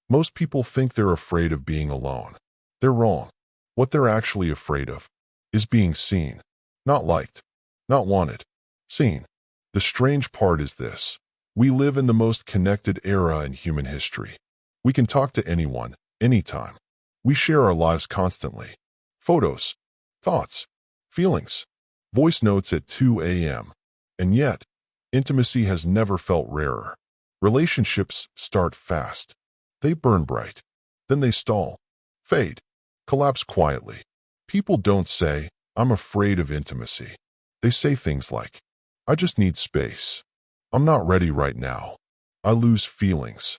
Most people think they're afraid of being alone. They're wrong. What they're actually afraid of is being seen, not liked, not wanted, seen. The strange part is this. We live in the most connected era in human history. We can talk to anyone, anytime. We share our lives constantly. Photos, thoughts, feelings, voice notes at 2 a.m. And yet, intimacy has never felt rarer. Relationships start fast. They burn bright. Then they stall, fade, collapse quietly. People don't say, "I'm afraid of intimacy." They say things like, "I just need space. I'm not ready right now. I lose feelings.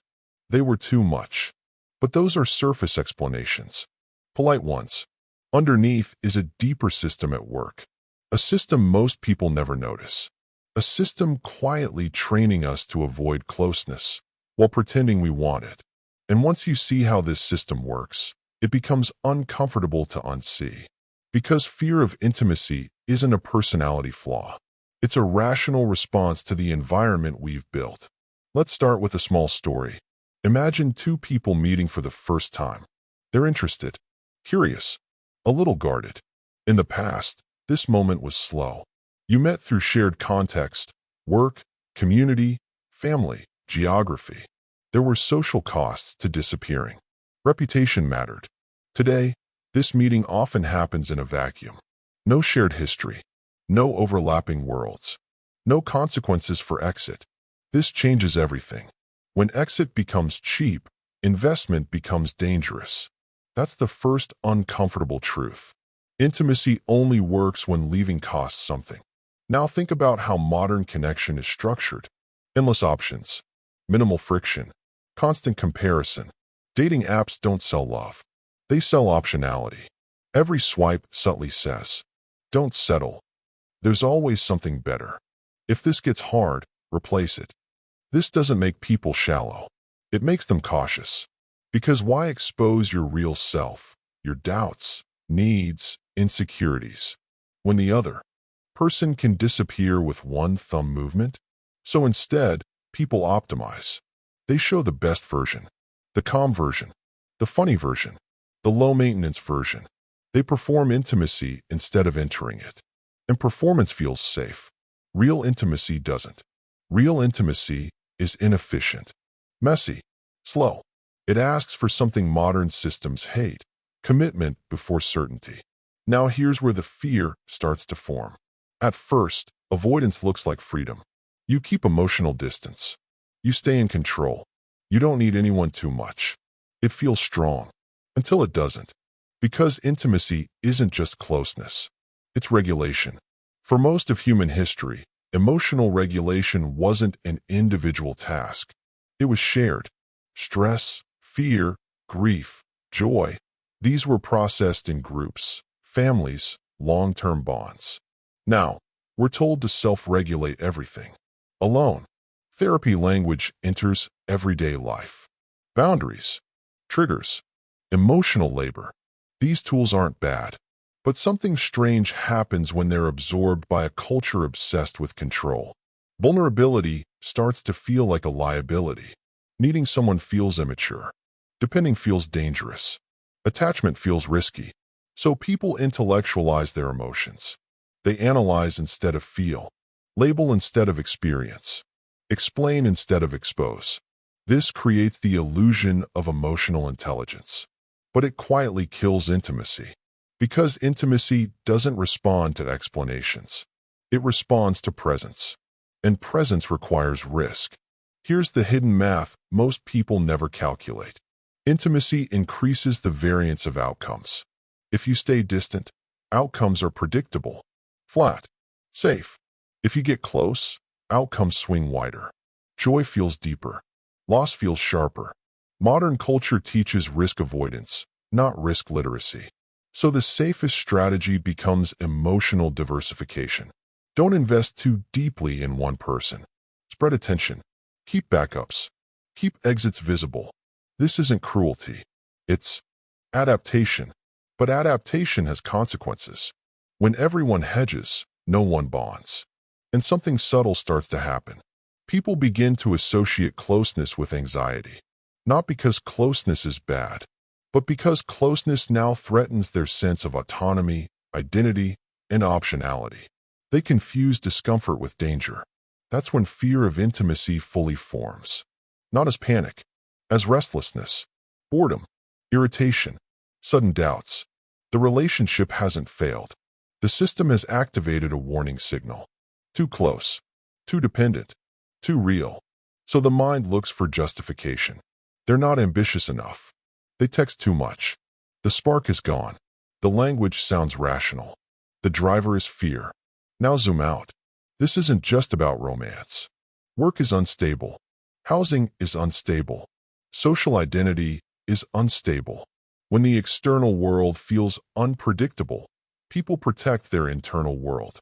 They were too much." But those are surface explanations, polite ones. Underneath is a deeper system at work, a system most people never notice, a system quietly training us to avoid closeness while pretending we want it. And once you see how this system works, it becomes uncomfortable to unsee. Because fear of intimacy isn't a personality flaw. It's a rational response to the environment we've built. Let's start with a small story. Imagine two people meeting for the first time. They're interested, curious, a little guarded. In the past, this moment was slow. You met through shared context, work, community, family, geography. There were social costs to disappearing. Reputation mattered. Today, this meeting often happens in a vacuum. No shared history. No overlapping worlds. No consequences for exit. This changes everything. When exit becomes cheap, investment becomes dangerous. That's the first uncomfortable truth. Intimacy only works when leaving costs something. Now think about how modern connection is structured. Endless options, minimal friction, constant comparison. Dating apps don't sell love. They sell optionality. Every swipe subtly says, "Don't settle. There's always something better. If this gets hard, replace it." This doesn't make people shallow. It makes them cautious. Because why expose your real self, your doubts, needs, insecurities, when the other person can disappear with one thumb movement? So instead, people optimize. They show the best version, the calm version, the funny version, the low-maintenance version. They perform intimacy instead of entering it. And performance feels safe. Real intimacy doesn't. Real intimacy is inefficient, messy, slow. It asks for something modern systems hate, commitment before certainty. Now here's where the fear starts to form. At first, avoidance looks like freedom. You keep emotional distance. You stay in control. You don't need anyone too much. It feels strong, until it doesn't. Because intimacy isn't just closeness. It's regulation. For most of human history, emotional regulation wasn't an individual task. It was shared. Stress, fear, grief, joy. These were processed in groups, families, long-term bonds. Now, we're told to self-regulate everything. Alone. Therapy language enters everyday life. Boundaries, triggers, emotional labor. These tools aren't bad. But something strange happens when they're absorbed by a culture obsessed with control. Vulnerability starts to feel like a liability. Needing someone feels immature. Depending feels dangerous. Attachment feels risky. So people intellectualize their emotions. They analyze instead of feel. Label instead of experience. Explain instead of expose. This creates the illusion of emotional intelligence. But it quietly kills intimacy. Because intimacy doesn't respond to explanations. It responds to presence. And presence requires risk. Here's the hidden math most people never calculate. Intimacy increases the variance of outcomes. If you stay distant, outcomes are predictable, flat, safe. If you get close, outcomes swing wider. Joy feels deeper. Loss feels sharper. Modern culture teaches risk avoidance, not risk literacy. So the safest strategy becomes emotional diversification. Don't invest too deeply in one person. Spread attention. Keep backups. Keep exits visible. This isn't cruelty. It's adaptation. But adaptation has consequences. When everyone hedges, no one bonds. And something subtle starts to happen. People begin to associate closeness with anxiety. Not because closeness is bad, but because closeness now threatens their sense of autonomy, identity, and optionality. They confuse discomfort with danger. That's when fear of intimacy fully forms. Not as panic, as restlessness, boredom, irritation, sudden doubts. The relationship hasn't failed. The system has activated a warning signal. Too close, too dependent, too real. So the mind looks for justification. They're not ambitious enough. They text too much. The spark is gone. The language sounds rational. The driver is fear. Now zoom out. This isn't just about romance. Work is unstable. Housing is unstable. Social identity is unstable. When the external world feels unpredictable, people protect their internal world.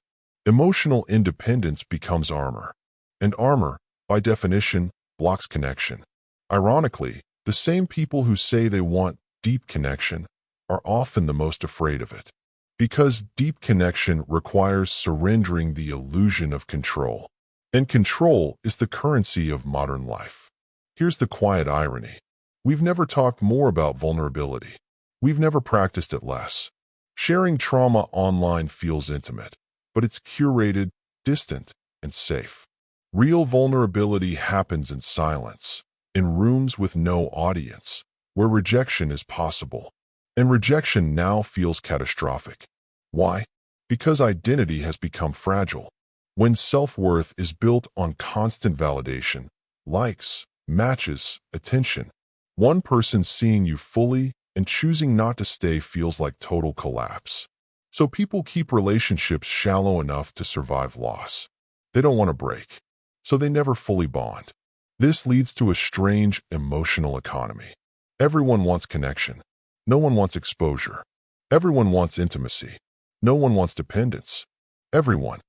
Emotional independence becomes armor. And armor, by definition, blocks connection. Ironically, the same people who say they want deep connection are often the most afraid of it. Because deep connection requires surrendering the illusion of control. And control is the currency of modern life. Here's the quiet irony. We've never talked more about vulnerability. We've never practiced it less. Sharing trauma online feels intimate, but it's curated, distant, and safe. Real vulnerability happens in silence, in rooms with no audience, where rejection is possible. And rejection now feels catastrophic. Why? Because identity has become fragile. When self-worth is built on constant validation, likes, matches, attention, one person seeing you fully and choosing not to stay feels like total collapse. So people keep relationships shallow enough to survive loss. They don't want to break, so they never fully bond. This leads to a strange emotional economy. Everyone wants connection. No one wants exposure. Everyone wants intimacy. No one wants dependence. Everyone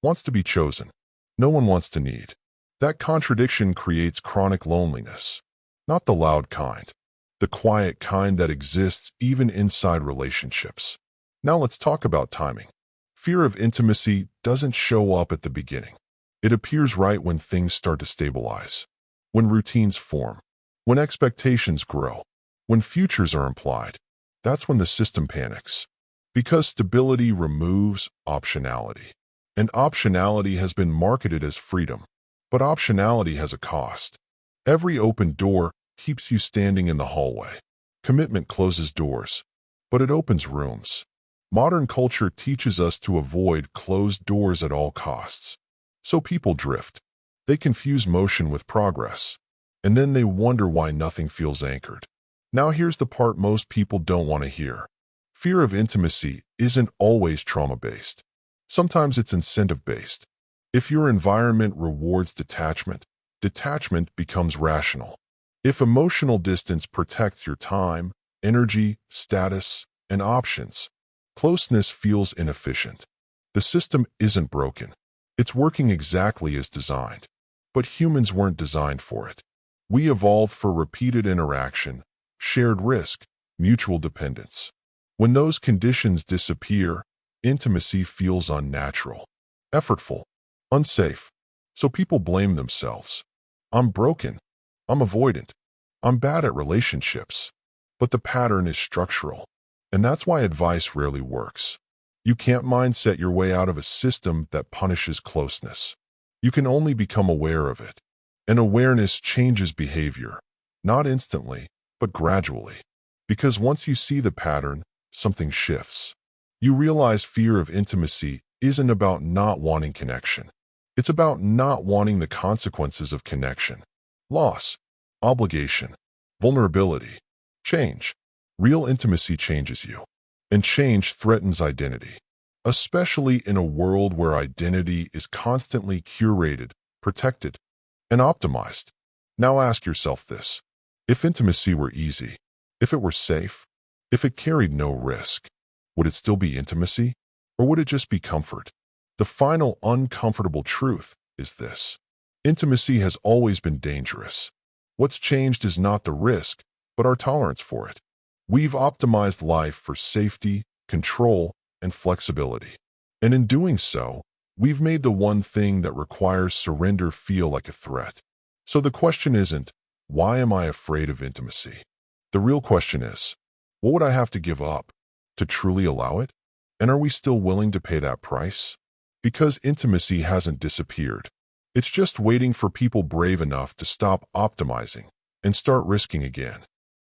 wants to be chosen. No one wants to need. That contradiction creates chronic loneliness. Not the loud kind. The quiet kind that exists even inside relationships. Now let's talk about timing. Fear of intimacy doesn't show up at the beginning. It appears right when things start to stabilize. When routines form. When expectations grow. When futures are implied. That's when the system panics. Because stability removes optionality. And optionality has been marketed as freedom. But optionality has a cost. Every open door keeps you standing in the hallway. Commitment closes doors, but it opens rooms. Modern culture teaches us to avoid closed doors at all costs. So people drift. They confuse motion with progress. And then they wonder why nothing feels anchored. Now here's the part most people don't want to hear. Fear of intimacy isn't always trauma-based. Sometimes it's incentive-based. If your environment rewards detachment, detachment becomes rational. If emotional distance protects your time, energy, status, and options, closeness feels inefficient. The system isn't broken. It's working exactly as designed. But humans weren't designed for it. We evolved for repeated interaction, shared risk, mutual dependence. When those conditions disappear, intimacy feels unnatural, effortful, unsafe. So people blame themselves. I'm broken. I'm avoidant. I'm bad at relationships. But the pattern is structural. And that's why advice rarely works. You can't mindset your way out of a system that punishes closeness. You can only become aware of it. And awareness changes behavior, not instantly, but gradually. Because once you see the pattern, something shifts. You realize fear of intimacy isn't about not wanting connection. It's about not wanting the consequences of connection. Loss, obligation, vulnerability, change. Real intimacy changes you. And change threatens identity. Especially in a world where identity is constantly curated, protected, and optimized. Now ask yourself this. If intimacy were easy, if it were safe, if it carried no risk, would it still be intimacy? Or would it just be comfort? The final uncomfortable truth is this. Intimacy has always been dangerous. What's changed is not the risk, but our tolerance for it. We've optimized life for safety, control, and flexibility. And in doing so, we've made the one thing that requires surrender feel like a threat. So the question isn't, Why am I afraid of intimacy? The real question is, what would I have to give up to truly allow it? And are we still willing to pay that price? Because intimacy hasn't disappeared. It's just waiting for people brave enough to stop optimizing and start risking again.